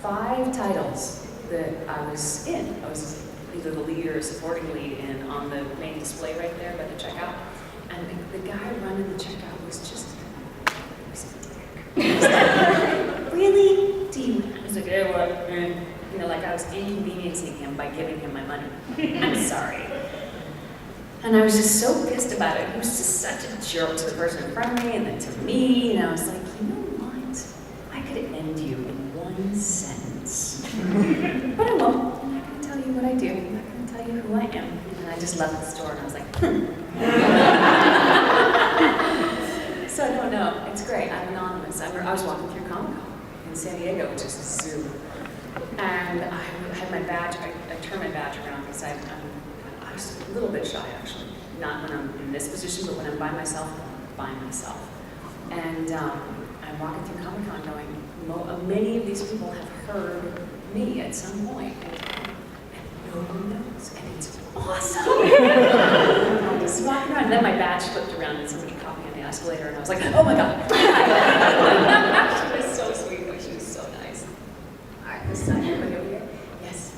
5 titles that I was in. I was either the lead or a supporting lead in on the main display right there by the checkout. And the guy running the checkout was just, he was like, really? Do you? I was like, hey, what? You know, like I was inconveniencing him by giving him my money. I'm sorry. And I was just so pissed about it. He was just such a jerk to the person in front of me and then to me. And I was like, you know what? I could end you in 1 sentence. But I won't. I'm not going to tell you what I do. I'm not going to tell you who I am. And I just left the store and I was like, So I don't know. It's great. I'm anonymous. I was walking through Comic-Con in San Diego, which is a zoo. And I had my badge. I turned my badge around because I was a little bit shy, actually. Not when I'm in this position, but when I'm by myself, I'm by myself. And I'm walking through Comic-Con going, many of these people have heard me at some point. And no one knows. And it's awesome. I'm just walking around. And then my badge flipped around and somebody caught me on the escalator. And I was like, oh my God. She was so sweet. She was so nice. All right, this side. Everybody over here? Yes.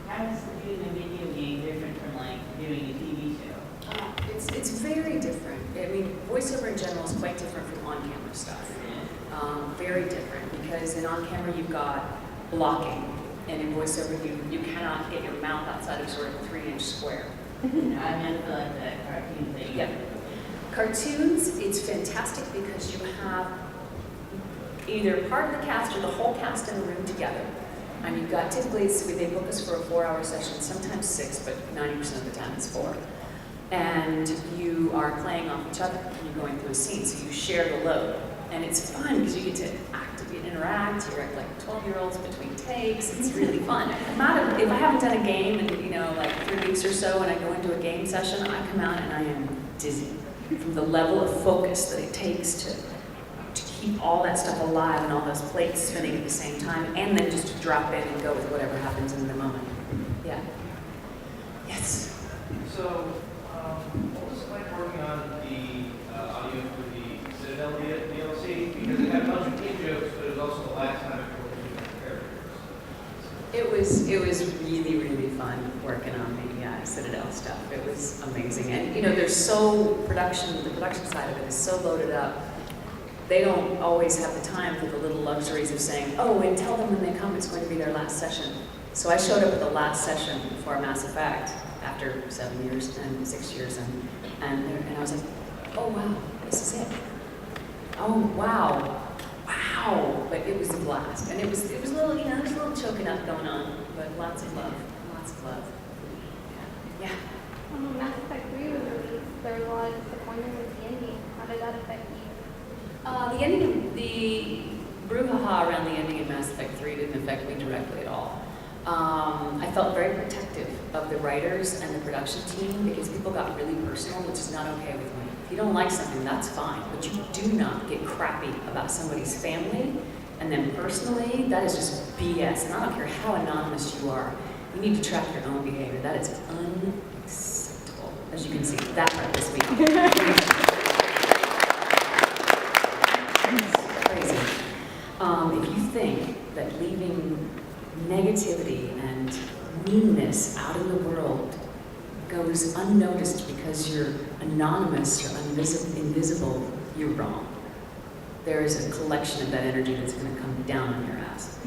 How is doing a video game different from like doing a TV show? It's very different. I mean, voiceover in general is quite different from on-camera stuff. Very different because in on-camera you've got blocking, and in voiceover you cannot get your mouth outside of sort of a 3-inch square. I meant for like the cartoon thing. Yeah. Cartoons, it's fantastic because you have either part of the cast or the whole cast in the room together. And you've got, typically, they book us for a 4-hour session, sometimes 6, but 90% of the time it's 4. And you are playing off each other, and you're going through a scene, so you share the load. And it's fun because you get to interact, you're like 12-year-olds between takes, it's really fun. If I haven't done a game in, like 3 weeks or so, and I go into a game session, I come out and I am dizzy from the level of focus that it takes to keep all that stuff alive and all those plates spinning at the same time, and then just to drop in and go with whatever happens in the moment. Yeah. Yes. So, what was it like working on the audio for the Citadel DLC? Because it had a bunch of key jokes, but it was also the last time it was different characters. It was really, really fun working on the Citadel stuff. It was amazing. And there's the production side of it is so loaded up. They don't always have the time for the little luxuries of saying, oh, and tell them when they come it's going to be their last session. So I showed up at the last session for Mass Effect after 7 years and 6 years, and I was like, oh wow, this is it. Oh wow, wow! But it was a blast, and it was a little, there's a little choking up going on, but lots of love, lots of love. Yeah. When Mass Effect 3 was released, there was a lot of disappointment with the ending. How did that affect you? The ending, the brouhaha around the ending of Mass Effect 3 didn't affect me directly at all. I felt very protective of the writers and the production team because people got really personal, which is not okay with me. If you don't like something, that's fine, but you do not get crappy about somebody's family, and then personally, that is just BS, and I don't care how anonymous you are. You need to track your own behavior. That is unacceptable, as you can see, that part this week. Crazy. If you think that leaving negativity and meanness out in the world goes unnoticed because you're anonymous or invisible, you're wrong. There is a collection of that energy that's going to come down on your ass.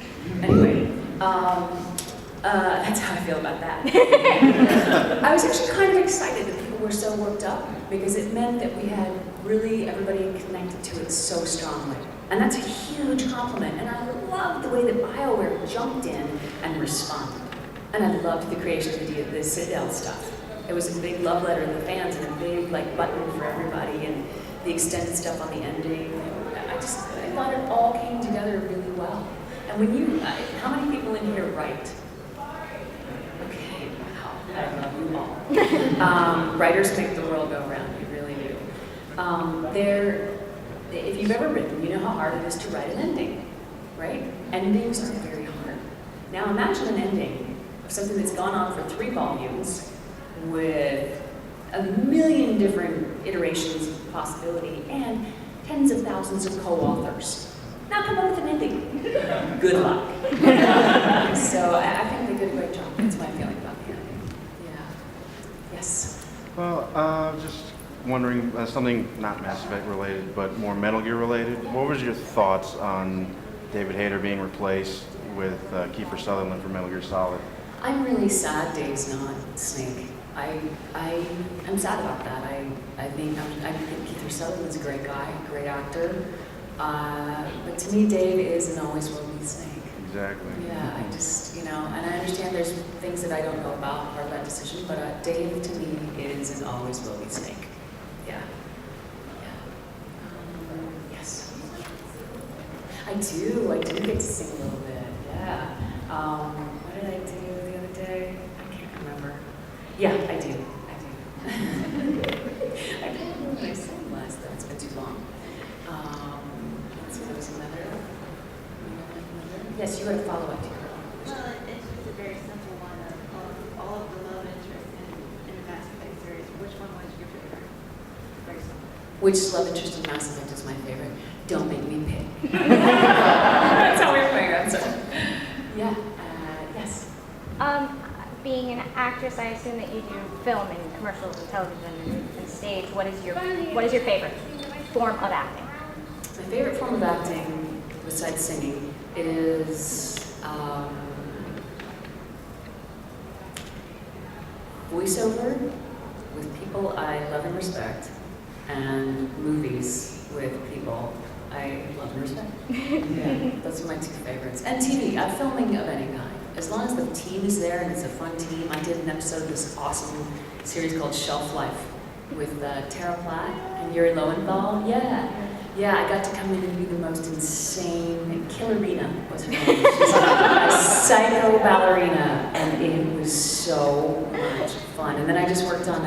Anyway, that's how I feel about that. I was actually kind of excited that people were so worked up because it meant that we had really everybody connected to it so strongly. And that's a huge compliment. And I loved the way that BioWare jumped in and responded. And I loved the creation of the Citadel stuff. It was a big love letter to the fans and a big button for everybody and the extended stuff on the ending. I thought it all came together really well. And when how many people in here write? Okay, wow, I love you all. Writers make the world go round, you really do. If you've ever written, you know how hard it is to write an ending, right? Endings are very hard. Now imagine an ending of something that's gone on for 3 volumes with a million different iterations of possibility and tens of thousands of co-authors. Now come up with an ending. Good luck. So I think they did a great job. That's my feeling about the ending. Yeah. Yes. Well, just wondering, something not Mass Effect related, but more Metal Gear related. What was your thoughts on David Hayter being replaced with Kiefer Sutherland for Metal Gear Solid? I'm really sad Dave's not Snake. I'm sad about that. I think Kiefer Sutherland's a great guy, great actor. But to me, Dave is and always will be Snake. Exactly. Yeah, I just, and I understand there's things that I don't know about part of that decision, but Dave to me is and always will be Snake. Yeah. Yes. I do get to sing a little bit, yeah. What did I do the other day? I can't remember. Yeah, I do. I don't remember what I sang last, though, it's been too long. Let's see, there was another. Yes, you had a follow-up to your Well, it's just a very simple one of all of the love interest in the Mass Effect series. Which one was your favorite? Very simple. Which love interest in Mass Effect is my favorite? Don't make me pick. That's how we're playing answer. Yeah. Yes. Being an actress, I assume that you do film and commercials and television and stage. What is your favorite form of acting? My favorite form of acting, besides singing, is voiceover with people I love and respect, and movies with people I love and respect. Yeah, those are my two favorites. And TV, filming of any kind. As long as the team is there and it's a fun team. I did an episode of this awesome series called Shelf Life with Tara Platt and Yuri Lowenthal. Yeah, I got to come in and be the most insane, Killerina was her name. She's a psycho ballerina, and it was so much fun. And then I just worked on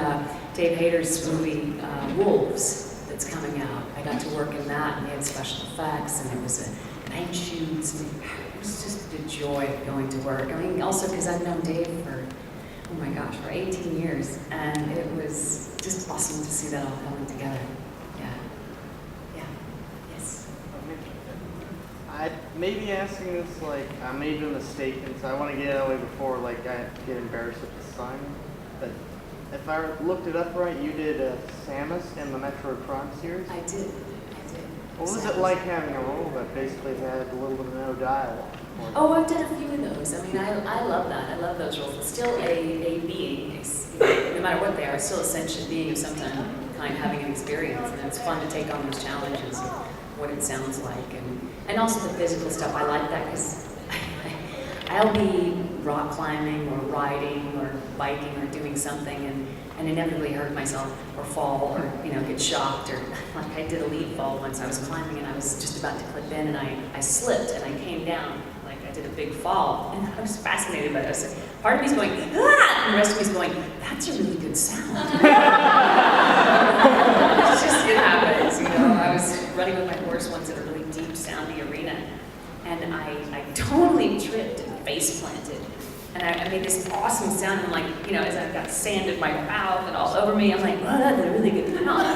Dave Hayter's movie, Wolves, that's coming out. I got to work in that, and they had special effects, and it was a night shoots, and it was just a joy going to work. I mean, also because I've known Dave for, oh my gosh, for 18 years, and it was just awesome to see that all coming together. I may be asking this, like, I may be mistaken, so I want to get it out of the way before, like, I get embarrassed with the sign. But if I looked it up right, you did Samus in the Metroid Prime series? I did. What was it like having a role that basically had a little bit of no dialogue? Oh, I've done a few of those. I mean, I love that. I love those roles. It's still a being, no matter what they are, it's still a sentient being of some kind having an experience, and it's fun to take on those challenges of what it sounds like. And also the physical stuff, I like that because I'll be rock climbing or riding or biking or doing something and inevitably hurt myself or fall or get shocked, or like I did a lead fall once. I was climbing and I was just about to clip in and I slipped and I came down, like I did a big fall, and I was fascinated by this. Part of me's going, ah, and the rest of me's going, that's a really good sound. It's just, it happens, I was running with my horse once at a really deep sounding arena, and I totally tripped and face planted. And I made this awesome sound, and like, as I've got sand in my mouth and all over me, I'm like, well, that's a really good sound.